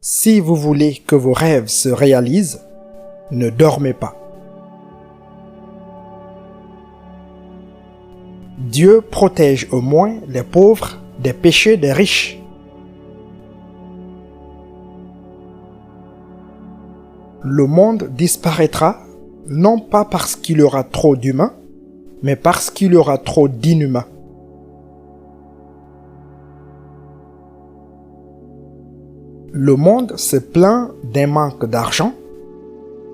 Si vous voulez que vos rêves se réalisent, ne dormez pas. Dieu protège au moins les pauvres des péchés des riches. Le monde disparaîtra non pas parce qu'il y aura trop d'humains, mais parce qu'il y aura trop d'inhumains. Le monde se plaint d'un manque d'argent,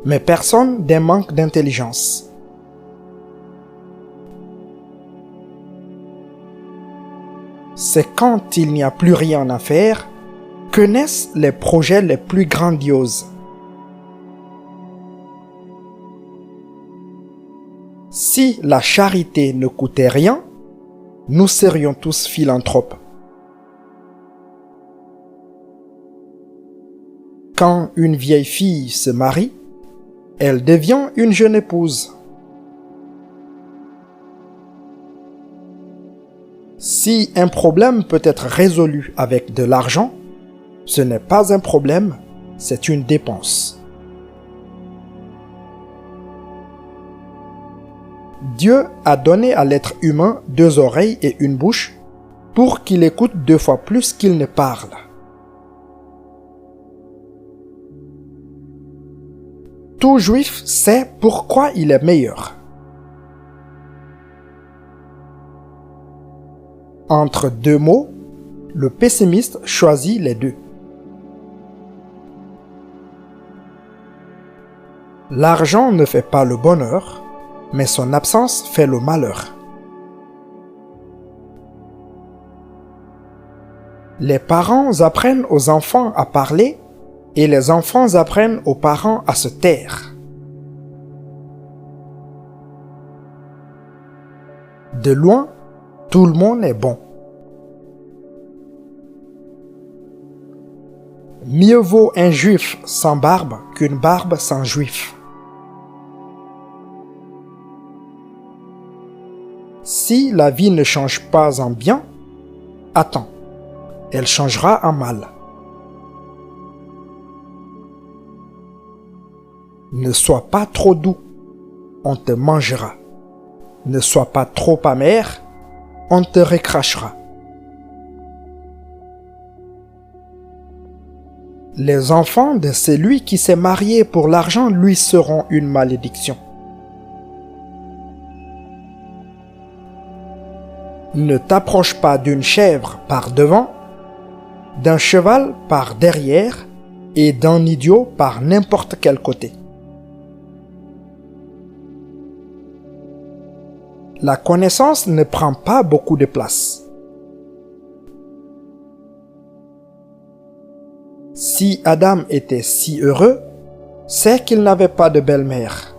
mais personne d'un manque d'intelligence. C'est quand il n'y a plus rien à faire que naissent les projets les plus grandioses. Si la charité ne coûtait rien, nous serions tous philanthropes. Quand une vieille fille se marie, elle devient une jeune épouse. Si un problème peut être résolu avec de l'argent, ce n'est pas un problème, c'est une dépense. Dieu a donné à l'être humain 2 oreilles et une bouche pour qu'il écoute 2 fois plus qu'il ne parle. Tout juif sait pourquoi il est meilleur. Entre 2 mots, le pessimiste choisit les 2. L'argent ne fait pas le bonheur, mais son absence fait le malheur. Les parents apprennent aux enfants à parler et les enfants apprennent aux parents à se taire. De loin, tout le monde est bon. Mieux vaut un juif sans barbe qu'une barbe sans juif. Si la vie ne change pas en bien, attends, elle changera en mal. Ne sois pas trop doux, on te mangera. Ne sois pas trop amer, on te recrachera. Les enfants de celui qui s'est marié pour l'argent lui seront une malédiction. Ne t'approche pas d'une chèvre par devant, d'un cheval par derrière et d'un idiot par n'importe quel côté. La connaissance ne prend pas beaucoup de place. Si Adam était si heureux, c'est qu'il n'avait pas de belle-mère.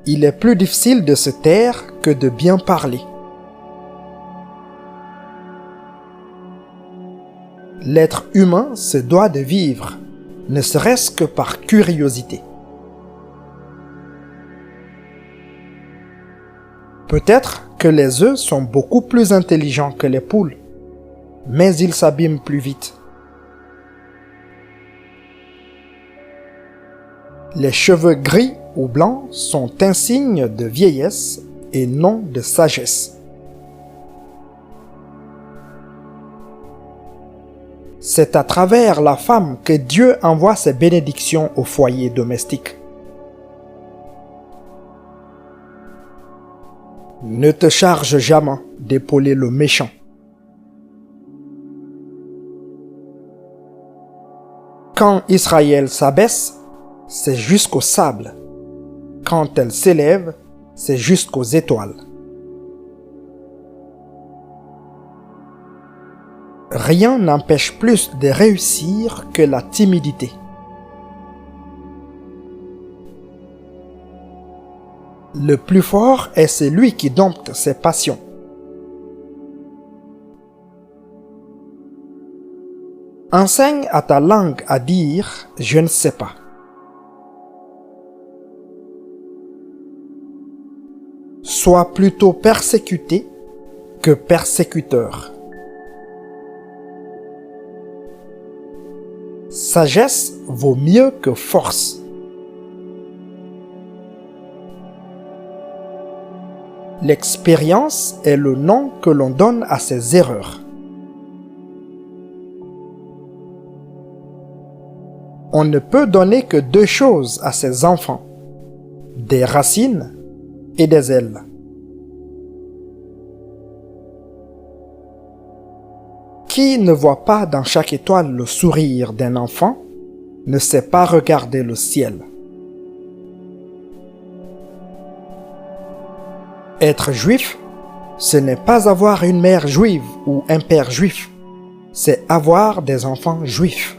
Il est plus difficile de se taire que de bien parler. L'être humain se doit de vivre, ne serait-ce que par curiosité. Peut-être que les œufs sont beaucoup plus intelligents que les poules, mais ils s'abîment plus vite. Les cheveux gris ou blancs sont un signe de vieillesse et non de sagesse. C'est à travers la femme que Dieu envoie ses bénédictions au foyer domestique. Ne te charge jamais d'épauler le méchant. Quand Israël s'abaisse, c'est jusqu'au sable. Quand elle s'élève, c'est jusqu'aux étoiles. Rien n'empêche plus de réussir que la timidité. Le plus fort est celui qui dompte ses passions. Enseigne à ta langue à dire « je ne sais pas ». Sois plutôt persécuté que persécuteur. Sagesse vaut mieux que force. L'expérience est le nom que l'on donne à ses erreurs. On ne peut donner que deux choses à ses enfants, des racines et des ailes. Qui ne voit pas dans chaque étoile le sourire d'un enfant ne sait pas regarder le ciel. Être juif, ce n'est pas avoir une mère juive ou un père juif, c'est avoir des enfants juifs.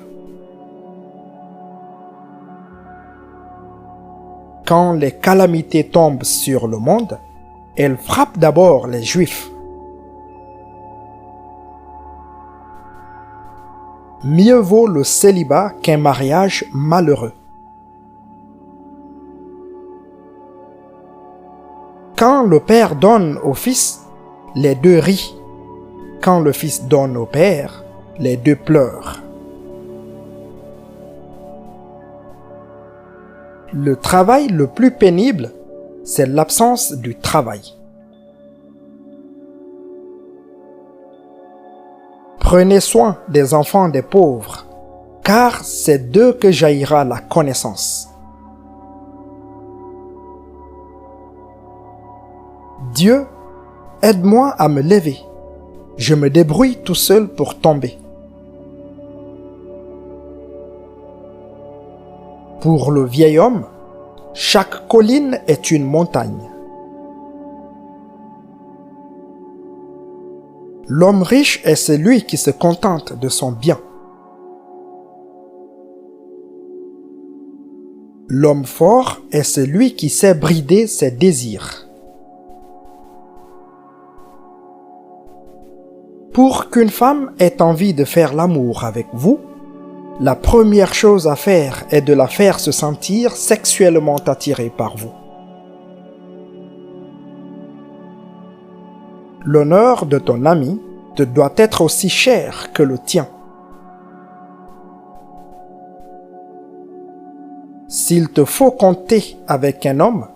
Quand les calamités tombent sur le monde, elles frappent d'abord les juifs. Mieux vaut le célibat qu'un mariage malheureux. Quand le père donne au fils, les deux rient. Quand le fils donne au père, les deux pleurent. Le travail le plus pénible, c'est l'absence du travail. Prenez soin des enfants des pauvres, car c'est d'eux que jaillira la connaissance. Dieu, aide-moi à me lever. Je me débrouille tout seul pour tomber. Pour le vieil homme, chaque colline est une montagne. L'homme riche est celui qui se contente de son bien. L'homme fort est celui qui sait brider ses désirs. Pour qu'une femme ait envie de faire l'amour avec vous, la première chose à faire est de la faire se sentir sexuellement attirée par vous. L'honneur de ton ami te doit être aussi cher que le tien. S'il te faut compter avec un homme,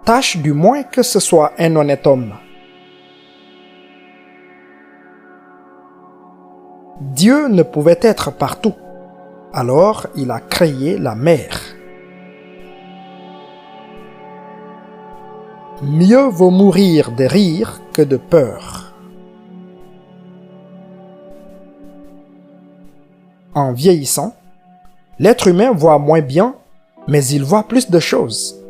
tâche du moins que ce soit un honnête homme. Dieu ne pouvait être partout. Alors, il a créé la mer. Mieux vaut mourir de rire que de peur. En vieillissant, l'être humain voit moins bien, mais il voit plus de choses.